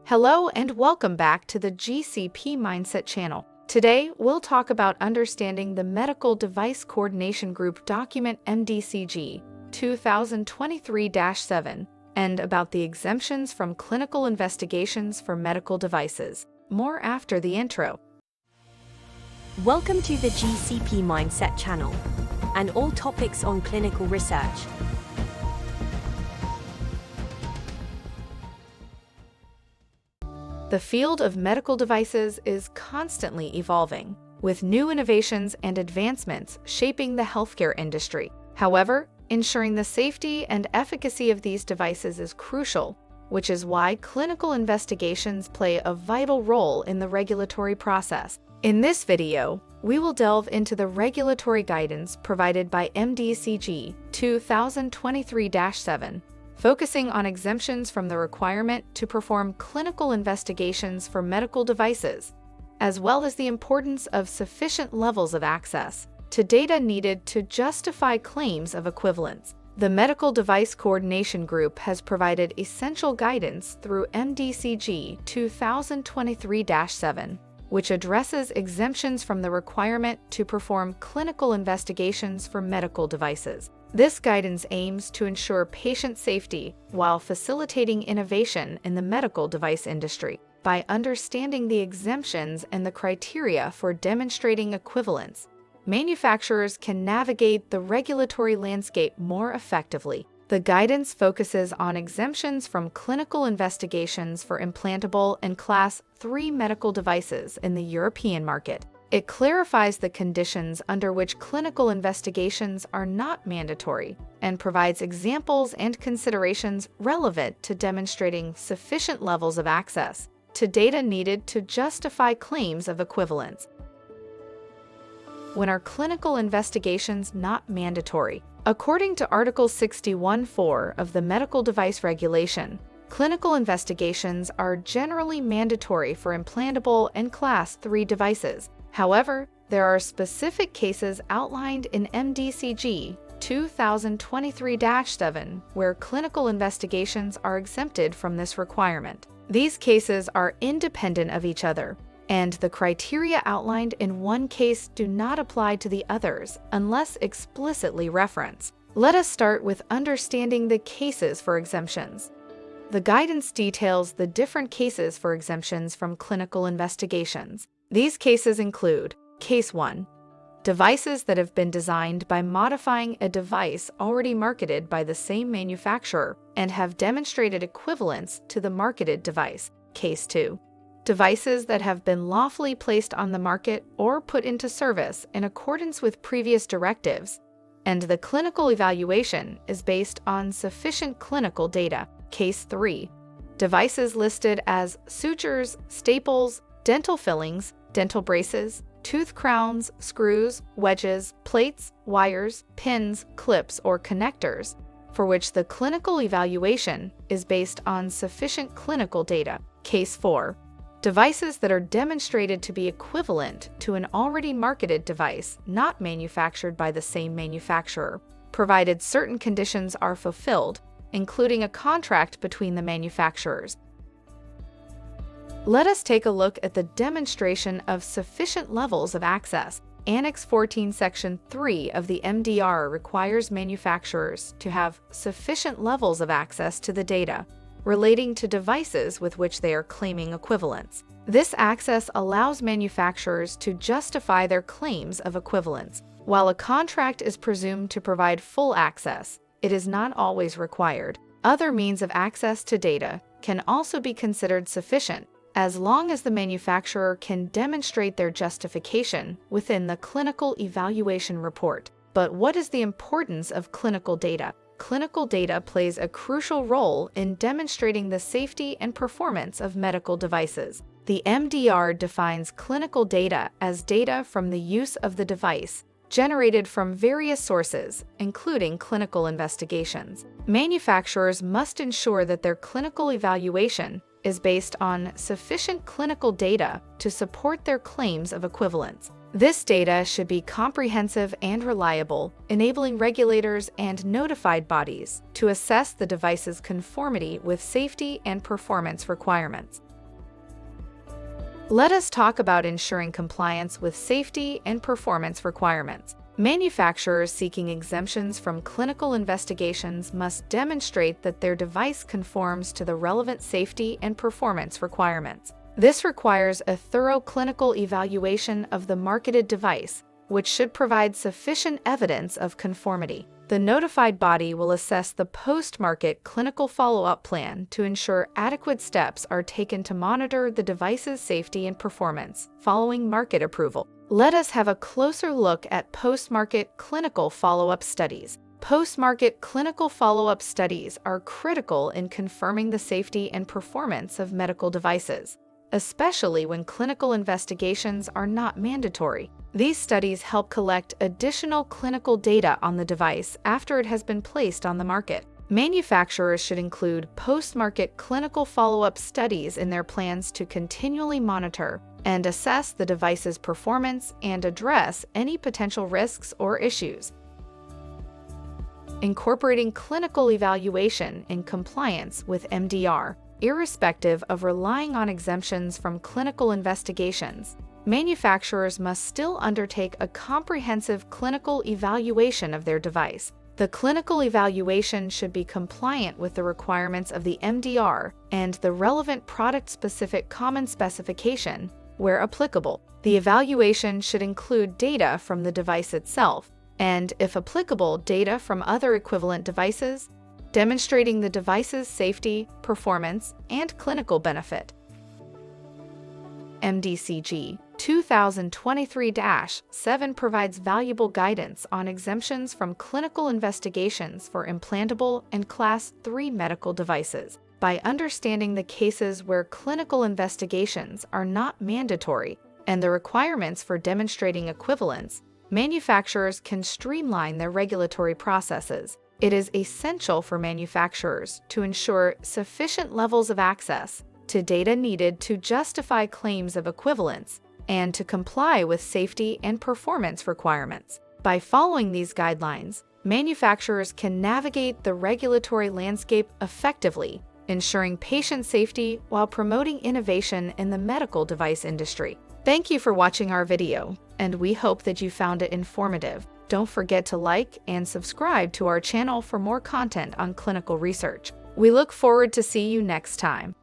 Hello and welcome back to the GCP-Mindset channel. Today, we'll talk about understanding the Medical Device Coordination Group document MDCG 2023-7 and about the exemptions from clinical investigations for medical devices. More after the intro. Welcome to the GCP-Mindset channel and all topics on clinical research. The field of medical devices is constantly evolving, with new innovations and advancements shaping the healthcare industry. However, ensuring the safety and efficacy of these devices is crucial, which is why clinical investigations play a vital role in the regulatory process. In this video, we will delve into the regulatory guidance provided by MDCG 2023-7, focusing on exemptions from the requirement to perform clinical investigations for medical devices, as well as the importance of sufficient levels of access to data needed to justify claims of equivalence. The Medical Device Coordination Group has provided essential guidance through MDCG 2023-7, which addresses exemptions from the requirement to perform clinical investigations for medical devices. This guidance aims to ensure patient safety while facilitating innovation in the medical device industry. By understanding the exemptions and the criteria for demonstrating equivalence, manufacturers can navigate the regulatory landscape more effectively. The guidance focuses on exemptions from clinical investigations for implantable and Class 3 medical devices in the European market. It clarifies the conditions under which clinical investigations are not mandatory and provides examples and considerations relevant to demonstrating sufficient levels of access to data needed to justify claims of equivalence. When are clinical investigations not mandatory? According to Article 61(4) of the Medical Device Regulation, clinical investigations are generally mandatory for implantable and Class 3 devices. However, there are specific cases outlined in MDCG 2023-7 where clinical investigations are exempted from this requirement. These cases are independent of each other, and the criteria outlined in one case do not apply to the others unless explicitly referenced. Let us start with understanding the cases for exemptions. The guidance details the different cases for exemptions from clinical investigations. These cases include: Case 1. Devices that have been designed by modifying a device already marketed by the same manufacturer and have demonstrated equivalence to the marketed device. Case 2. Devices that have been lawfully placed on the market or put into service in accordance with previous directives, and the clinical evaluation is based on sufficient clinical data. Case 3. Devices listed as sutures, staples, dental fillings, dental braces, tooth crowns, screws, wedges, plates, wires, pins, clips, or connectors, for which the clinical evaluation is based on sufficient clinical data. Case 4. Devices that are demonstrated to be equivalent to an already marketed device not manufactured by the same manufacturer, provided certain conditions are fulfilled, including a contract between the manufacturers. Let us take a look at the demonstration of sufficient levels of access. Annex 14, Section 3 of the MDR requires manufacturers to have sufficient levels of access to the data relating to devices with which they are claiming equivalence. This access allows manufacturers to justify their claims of equivalence. While a contract is presumed to provide full access, it is not always required. Other means of access to data can also be considered sufficient, as long as the manufacturer can demonstrate their justification within the clinical evaluation report. But what is the importance of clinical data? Clinical data plays a crucial role in demonstrating the safety and performance of medical devices. The MDR defines clinical data as data from the use of the device, generated from various sources, including clinical investigations. Manufacturers must ensure that their clinical evaluation is based on sufficient clinical data to support their claims of equivalence. This data should be comprehensive and reliable, enabling regulators and notified bodies to assess the device's conformity with safety and performance requirements. Let us talk about ensuring compliance with safety and performance requirements. Manufacturers seeking exemptions from clinical investigations must demonstrate that their device conforms to the relevant safety and performance requirements. This requires a thorough clinical evaluation of the marketed device, which should provide sufficient evidence of conformity. The notified body will assess the post-market clinical follow-up plan to ensure adequate steps are taken to monitor the device's safety and performance following market approval. Let us have a closer look at post-market clinical follow-up studies. Post-market clinical follow-up studies are critical in confirming the safety and performance of medical devices, especially when clinical investigations are not mandatory. These studies help collect additional clinical data on the device after it has been placed on the market. Manufacturers should include post-market clinical follow-up studies in their plans to continually monitor and assess the device's performance and address any potential risks or issues. Incorporating clinical evaluation in compliance with MDR. Irrespective of relying on exemptions from clinical investigations, manufacturers must still undertake a comprehensive clinical evaluation of their device. The clinical evaluation should be compliant with the requirements of the MDR and the relevant product-specific common specification, where applicable. The evaluation should include data from the device itself, and, if applicable, data from other equivalent devices, demonstrating the device's safety, performance, and clinical benefit. MDCG 2023-7 provides valuable guidance on exemptions from clinical investigations for implantable and Class III medical devices. By understanding the cases where clinical investigations are not mandatory and the requirements for demonstrating equivalence, manufacturers can streamline their regulatory processes. It is essential for manufacturers to ensure sufficient levels of access to data needed to justify claims of equivalence and to comply with safety and performance requirements. By following these guidelines, manufacturers can navigate the regulatory landscape effectively, ensuring patient safety while promoting innovation in the medical device industry. Thank you for watching our video, and we hope that you found it informative. Don't forget to like and subscribe to our channel for more content on clinical research. We look forward to see you next time.